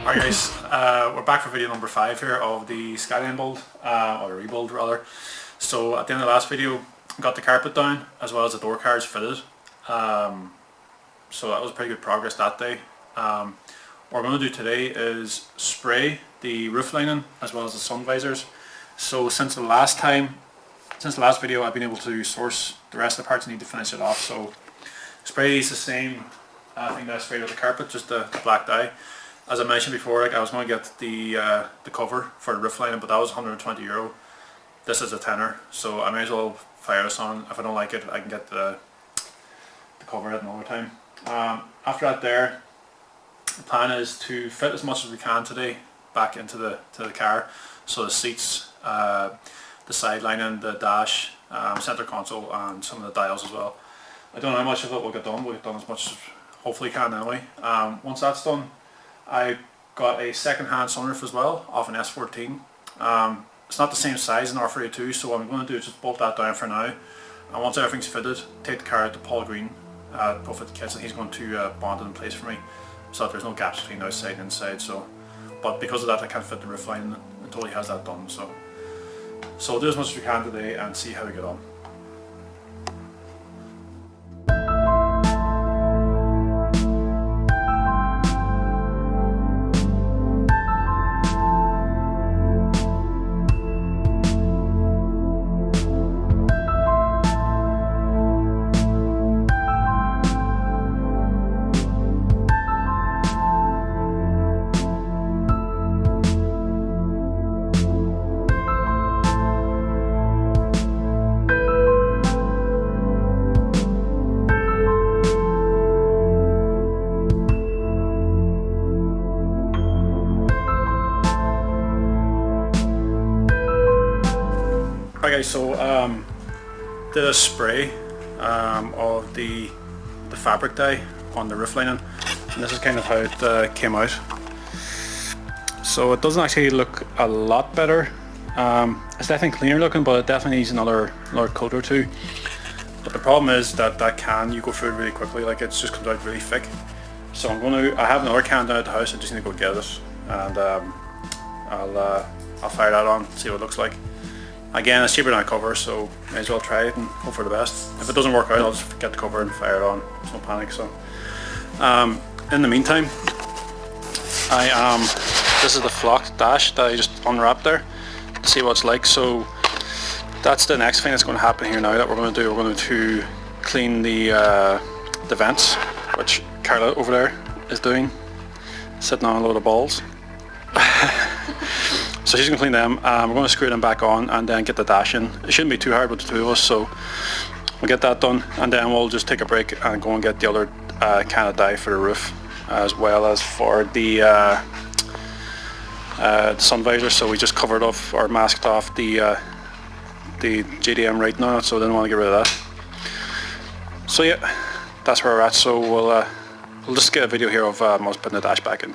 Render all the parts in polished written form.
Alright guys, we're back for video number 5 here of the Skyline build, or rebuild rather. So at the end of the last video, got the carpet down as well as the door cards fitted. So that was pretty good progress that day. What we're going to do today is spray the roof lining as well as the sun visors. So since the last video, I've been able to source the rest of the parts I need to finish it off. So spray is the same thing that I sprayed with the carpet, just the black dye. As I mentioned before, like I was going to get the cover for the roof lining, but that was €120. This is a tenner, so I may as well fire this on. If I don't like it, I can get the cover at another time. After that there, the plan is to fit as much as we can today back into the car. So the seats, the side lining, the dash, center console and some of the dials as well. I don't know how much of it will get done. We'll get done as much as hopefully can anyway. Once that's done, I got a second-hand sunroof as well off an S14. It's not the same size in R32, so what I'm going to do is just bolt that down for now. And once everything's fitted, take the car out to Paul Green, Profit Kits, and he's going to bond it in place for me so that there's no gaps between outside and inside. But because of that, I can't fit the roof line until he has that done. So we'll do as much as we can today and see how we get on. Alright guys, so did a spray of the fabric dye on the roof lining, and this is kind of how it came out. So it doesn't actually look a lot better. It's definitely cleaner looking, but it definitely needs another coat or two. But the problem is that can you go through it really quickly, like it just comes out really thick. So I have another can down at the house. I just need to go get it, and I'll fire that on, see what it looks like. Again, it's cheaper than a cover, so may as well try it and hope for the best. If it doesn't work out, I'll just get the cover and fire it on. There's no panic. So, in the meantime, this is the flocked dash that I just unwrapped there to see what it's like. So that's the next thing that's going to happen here now that we're going to do. We're going to clean the vents, which Carla over there is doing, sitting on a load of balls. So she's going to clean them. We're going to screw them back on and then get the dash in. It shouldn't be too hard with the two of us, so we'll get that done, and then we'll just take a break and go and get the other can of dye for the roof, as well as for the sun visor. So we just covered off or masked off the JDM writing on it, so I didn't want to get rid of that. So yeah, that's where we're at. So we'll just get a video here of us putting the dash back in.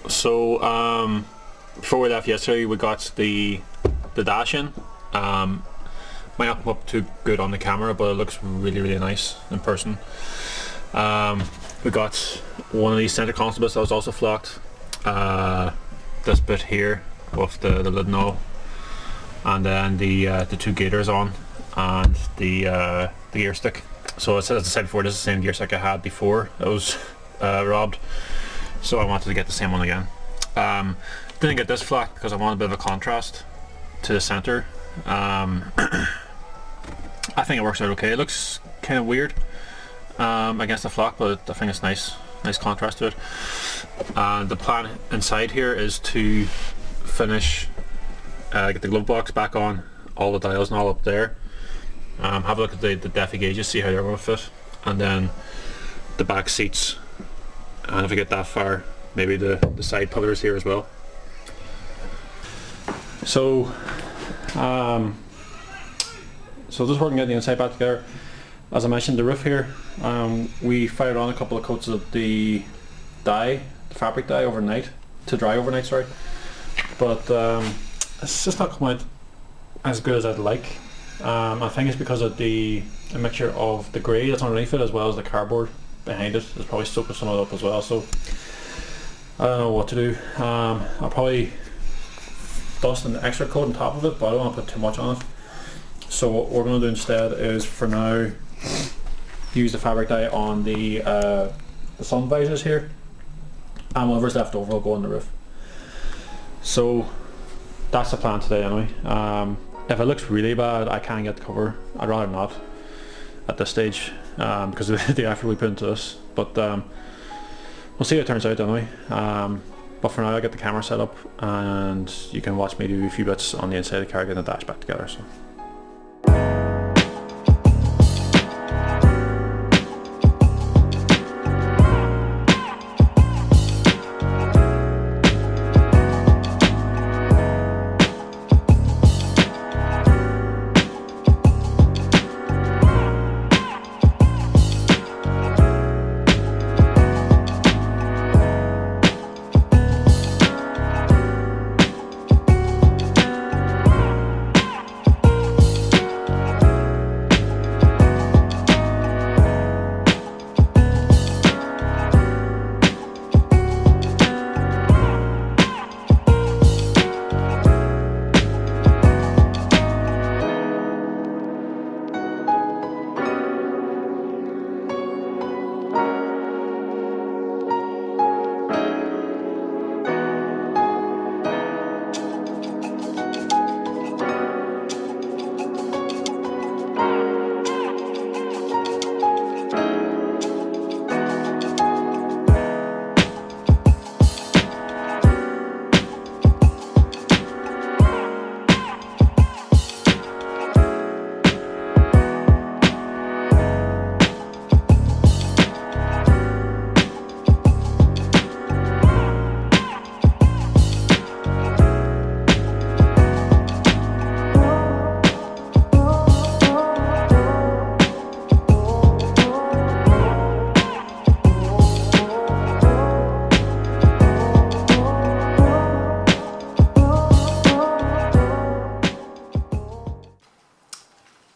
So before we left yesterday, we got the dash in. Might not come up too good on the camera, but it looks really nice in person. We got one of these center console bits that was also flocked. This bit here with the lid knob, and then the two gaiters on, and the gear stick. So as I said before, this is the same gear stick I had before it was robbed. so I wanted to get the same one again. Didn't get this flak because I wanted a bit of a contrast to the center. I think it works out okay. It looks kind of weird against the flak, but I think it's nice contrast to it. The plan inside here is to finish, get the glove box back on, all the dials and all up there. Have a look at the Defi gauges, see how they're going to fit, and then the back seats, and if we get that far, maybe the side pillars here as well. So just working out the inside back together. As I mentioned, the roof here, we fired on a couple of coats of the dye, the fabric dye overnight, to dry overnight, sorry. But it's just not come out as good as I'd like. I think it's because of a mixture of the grey that's underneath it as well as the cardboard behind it. It's probably soaking some of it up as well, so I don't know what to do. I'll probably dust an extra coat on top of it, but I don't want to put too much on it. So what we're going to do instead is, for now, use the fabric dye on the sun visors here, and whatever's left over will go on the roof. So that's the plan today anyway. If it looks really bad, I can get the cover. I'd rather not at this stage because of the effort we put into this. But we'll see how it turns out anyway. But for now, I'll get the camera set up, and you can watch me do a few bits on the inside of the car, getting the dash back together. So.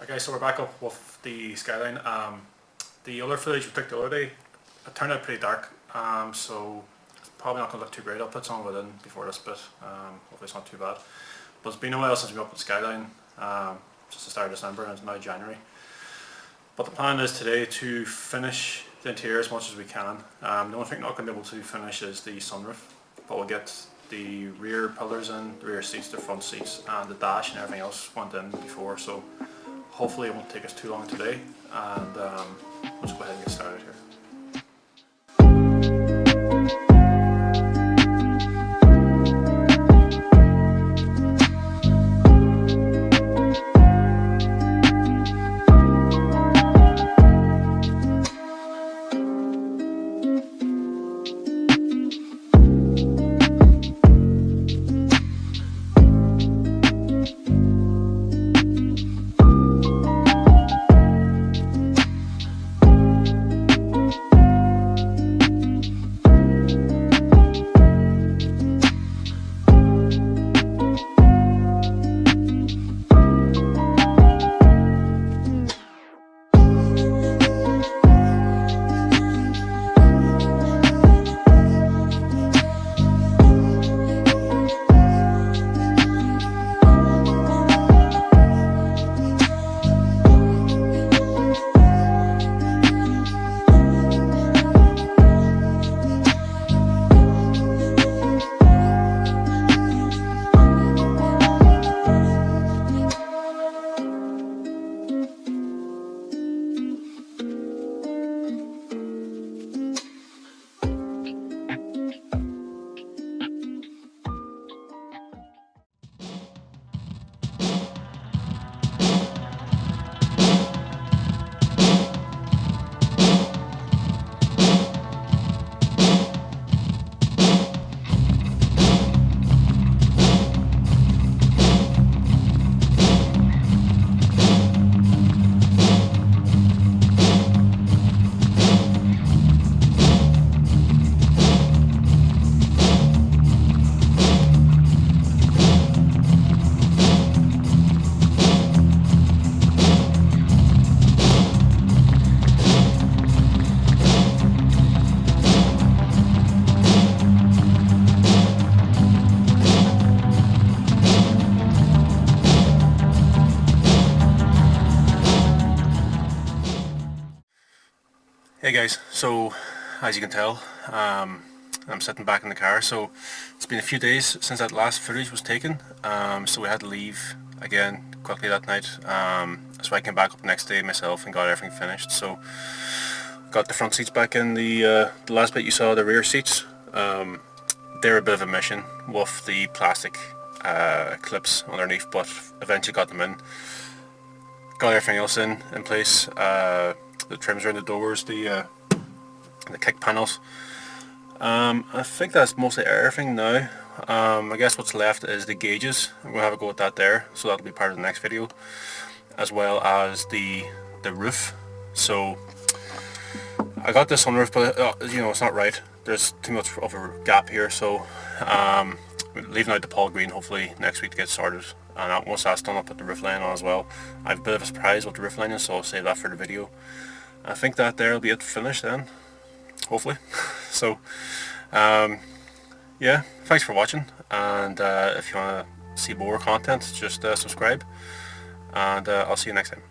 Okay, so we're back up with the skyline. The other footage we took the other day, it turned out pretty dark, so it's probably not going to look too great. I'll put some of it in before this bit, hopefully it's not too bad. But it's been a while since we got up with skyline, just the start of December, and it's now January. But the plan is today to finish the interior as much as we can. The only thing not going to be able to finish is the sunroof, but we'll get the rear pillars in, the rear seats, the front seats, and the dash and everything else went in before, so hopefully it won't take us too long today, and let's go ahead and get started here. Hey guys, so as you can tell, I'm sitting back in the car. So it's been a few days since that last footage was taken, so we had to leave again quickly that night. So I came back up the next day myself and got everything finished. So got the front seats back in. The last bit you saw, the rear seats, they're a bit of a mission with the plastic clips underneath, but eventually got them in. Got everything else in place. The trims around the doors, the kick panels. I think that's mostly everything now. I guess what's left is the gauges. I'm going to have a go at that there, so that'll be part of the next video, as well as the roof. So I got this sunroof, but you know, it's not right. There's too much of a gap here, so leaving out the Paul green hopefully next week to get started. And once that's done, I'll put the roof line on as well. I have a bit of a surprise with the roof line, so I'll save that for the video. I think that there will be it finished then, hopefully. So yeah, thanks for watching, and if you want to see more content, just subscribe, and I'll see you next time.